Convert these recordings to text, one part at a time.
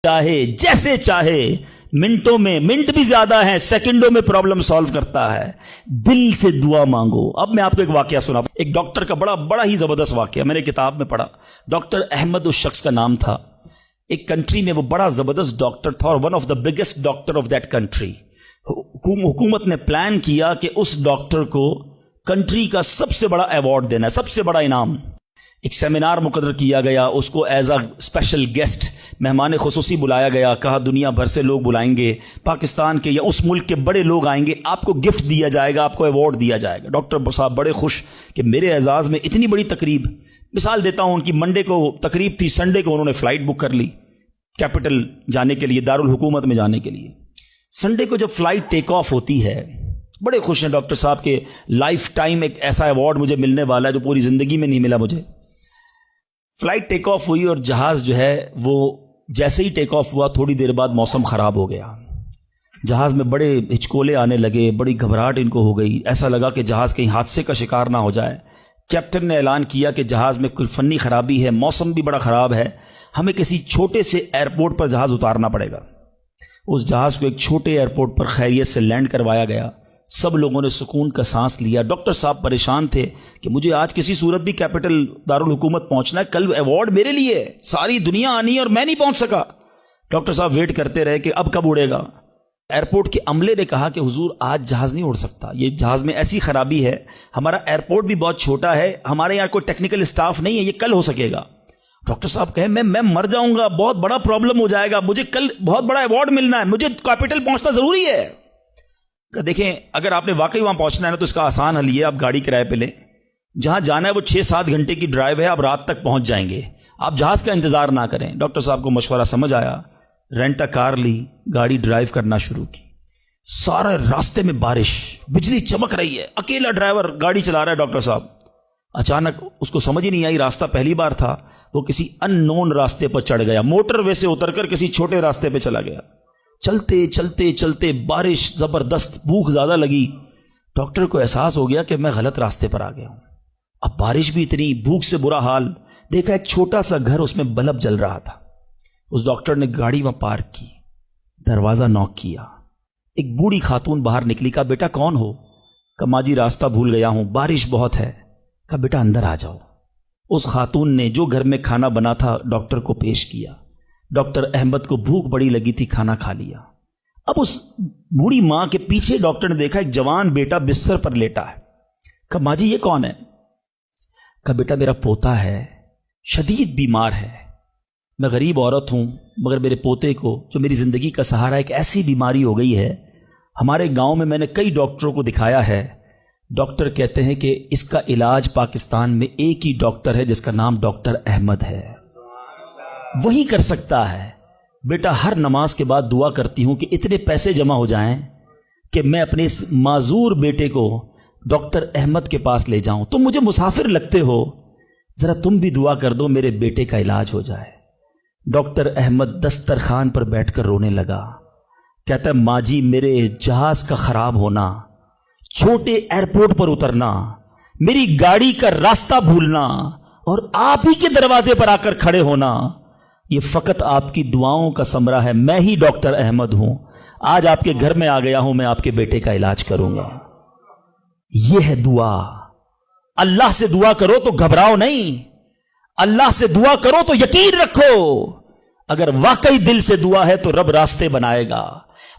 चाहे जैसे चाहे, मिनटों में, मिनट भी ज्यादा है, सेकंडों में प्रॉब्लम सॉल्व करता है। दिल से दुआ मांगो। अब मैं आपको एक वाकया सुना, एक डॉक्टर का बड़ा ही जबरदस्त वाकया मैंने किताब में पढ़ा। डॉक्टर अहमद उस शख्स का नाम था। एक कंट्री में वो बड़ा जबरदस्त डॉक्टर था और one of the biggest doctor of that country. हुकूमत ने प्लान किया कि उस डॉक्टर को कंट्री का सबसे बड़ा अवार्ड देना है, सबसे बड़ा इनाम। एक सेमिनार मुकर्रर किया गया, उसको एज अ स्पेशल गेस्ट मेहमान खुसूसी बुलाया गया। कहा दुनिया भर से लोग बुलाएंगे, पाकिस्तान के या उस मुल्क के बड़े लोग आएंगे, आपको गिफ्ट दिया जाएगा, आपको अवार्ड दिया जाएगा। डॉक्टर साहब बड़े खुश कि मेरे एजाज़ में इतनी बड़ी तकरीब। मिसाल देता हूं, उनकी मंडे को तकरीब थी, संडे को उन्होंने फ्लाइट बुक कर ली कैपिटल जाने के लिए, दारुल हुकूमत में जाने के लिए। संडे को जब फ्लाइट टेक ऑफ होती है, बड़े खुश हैं डॉक्टर साहब के लाइफ टाइम एक ऐसा अवार्ड मुझे मिलने वाला है जो पूरी जिंदगी में नहीं मिला मुझे। फ्लाइट टेक ऑफ हुई और जहाज जो है वो जैसे ही टेक ऑफ हुआ थोड़ी देर बाद मौसम खराब हो गया। जहाज में बड़े हिचकोले आने लगे, बड़ी घबराहट इनको हो गई। ऐसा लगा कि जहाज कहीं हादसे का शिकार ना हो जाए। कैप्टन ने ऐलान किया कि जहाज में कोई फन्नी खराबी है, मौसम भी बड़ा खराब है, हमें किसी छोटे से एयरपोर्ट पर जहाज उतारना पड़ेगा। उस जहाज को एक छोटे एयरपोर्ट पर खैरियत से लैंड करवाया गया। सब लोगों ने सुकून का सांस लिया। डॉक्टर साहब परेशान थे कि मुझे आज किसी सूरत भी कैपिटल दारुल हुकूमत पहुंचना है, कल अवार्ड मेरे लिए है, सारी दुनिया आनी है और मैं नहीं पहुंच सका। डॉक्टर साहब वेट करते रहे कि अब कब उड़ेगा। एयरपोर्ट के अमले ने कहा कि हुजूर आज जहाज नहीं उड़ सकता, ये जहाज में ऐसी खराबी है, हमारा एयरपोर्ट भी बहुत छोटा है, हमारे यहाँ कोई टेक्निकल स्टाफ नहीं है, ये कल हो सकेगा। डॉक्टर साहब कहे मैं मर जाऊंगा, बहुत बड़ा प्रॉब्लम हो जाएगा, मुझे कल बहुत बड़ा अवार्ड मिलना है, मुझे कैपिटल पहुंचना जरूरी है। देखें, अगर आपने वाकई वहां पहुंचना है ना तो इसका आसान हल ये, आप गाड़ी किराए पे लें, जहां जाना है वो 6-7 घंटे की ड्राइव है, आप रात तक पहुंच जाएंगे, आप जहाज का इंतजार ना करें। डॉक्टर साहब को मशवरा समझ आया, रेंट अ कार ली, गाड़ी ड्राइव करना शुरू की। सारे रास्ते में बारिश, बिजली चमक रही है, अकेला ड्राइवर गाड़ी चला रहा है डॉक्टर साहब। अचानक उसको समझ ही नहीं आई, रास्ता पहली बार था, वो किसी अननोन रास्ते पर चढ़ गया, मोटरवे से उतरकर किसी छोटे रास्ते पर चला गया। चलते चलते चलते बारिश जबरदस्त, भूख ज्यादा लगी। डॉक्टर को एहसास हो गया कि मैं गलत रास्ते पर आ गया हूं। अब बारिश भी इतनी, भूख से बुरा हाल। देखा एक छोटा सा घर, उसमें बल्ब जल रहा था। उस डॉक्टर ने गाड़ी वहां पार्क की, दरवाजा नॉक किया। एक बूढ़ी खातून बाहर निकली। कहा बेटा कौन हो? कहा माँ जी रास्ता भूल गया हूं, बारिश बहुत है। कहा बेटा अंदर आ जाओ। उस खातून ने जो घर में खाना बना था डॉक्टर को पेश किया। डॉक्टर अहमद को भूख बड़ी लगी थी, खाना खा लिया। अब उस बूढ़ी मां के पीछे डॉक्टर ने देखा एक जवान बेटा बिस्तर पर लेटा है। कहा माँ जी ये कौन है? कहा बेटा मेरा पोता है, शदीद बीमार है, मैं गरीब औरत हूं, मगर मेरे पोते को जो मेरी जिंदगी का सहारा, एक ऐसी बीमारी हो गई है, हमारे गांव में मैंने कई डॉक्टरों को दिखाया है, डॉक्टर कहते हैं कि इसका इलाज पाकिस्तान में एक ही डॉक्टर है जिसका नाम डॉक्टर अहमद है, वही कर सकता है। बेटा हर नमाज के बाद दुआ करती हूं कि इतने पैसे जमा हो जाएं कि मैं अपने इस माजूर बेटे को डॉक्टर अहमद के पास ले जाऊं। तुम मुझे मुसाफिर लगते हो, जरा तुम भी दुआ कर दो मेरे बेटे का इलाज हो जाए। डॉक्टर अहमद दस्तरखान पर बैठकर रोने लगा। कहता है माँ जी मेरे जहाज का खराब होना, छोटे एयरपोर्ट पर उतरना, मेरी गाड़ी का रास्ता भूलना और आप ही के दरवाजे पर आकर खड़े होना, ये फकत आपकी दुआओं का समरा है। मैं ही डॉक्टर अहमद हूं, आज आपके घर में आ गया हूं, मैं आपके बेटे का इलाज करूंगा। यह है दुआ। अल्लाह से दुआ करो तो घबराओ नहीं, अल्लाह से दुआ करो तो यकीन रखो, अगर वाकई दिल से दुआ है तो रब रास्ते बनाएगा,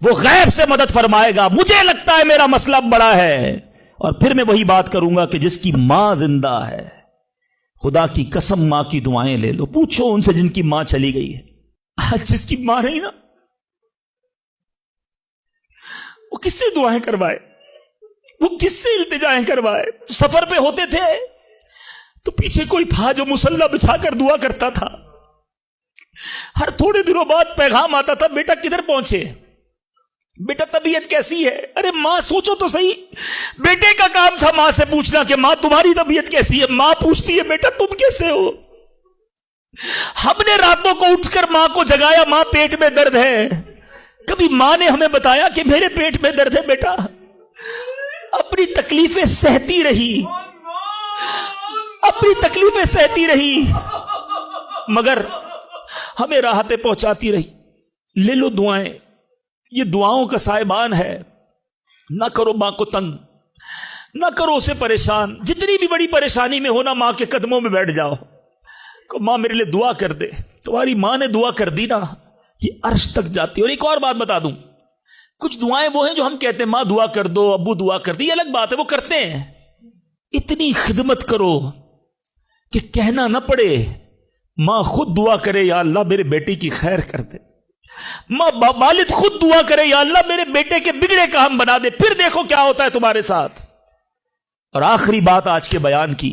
वो गैब से मदद फरमाएगा। मुझे लगता है मेरा मसला बड़ा है, और फिर मैं वही बात करूंगा कि जिसकी मां जिंदा है, खुदा की कसम मां की दुआएं ले लो, पूछो उनसे जिनकी मां चली गई है। आज जिसकी मां नहीं ना, वो किससे दुआएं करवाए, वो किससे इल्तिजाएं करवाए? सफर पे होते थे तो पीछे कोई था जो मुसल्ला बिछाकर दुआ करता था। हर थोड़े दिनों बाद पैगाम आता था, बेटा किधर पहुंचे, बेटा तबीयत कैसी है? अरे मां सोचो तो सही, बेटे का काम था मां से पूछना कि मां तुम्हारी तबीयत कैसी है। मां पूछती है बेटा तुम कैसे हो? हमने रातों को उठकर मां को जगाया, मां पेट में दर्द है। कभी मां ने हमें बताया कि मेरे पेट में दर्द है? बेटा अपनी तकलीफें सहती रही, अपनी तकलीफें सहती रही, मगर हमें राहतें पहुंचाती रही। لے لو دعائیں، یہ دعاؤں کا سائبان ہے. نہ کرو ماں کو تنگ، نہ کرو اسے پریشان. جتنی بھی بڑی پریشانی میں ہونا ماں کے قدموں میں بیٹھ جاؤ کہ ماں میرے لیے دعا کر دے. تمہاری ماں نے دعا کر دی نا، یہ عرش تک جاتی ہے. اور ایک اور بات بتا دوں، کچھ دعائیں وہ ہیں جو ہم کہتے ہیں ماں دعا کر دو، ابو دعا کر دی، یہ الگ بات ہے، وہ کرتے ہیں. اتنی خدمت کرو کہ کہنا نہ پڑے، ماں خود دعا کرے یا اللہ میرے بیٹی کی خیر کر دے. ماں والد خود دعا کرے یا اللہ میرے بیٹے کے بگڑے کام بنا دے. پھر دیکھو کیا ہوتا ہے تمہارے ساتھ. اور آخری بات آج کے بیان کی،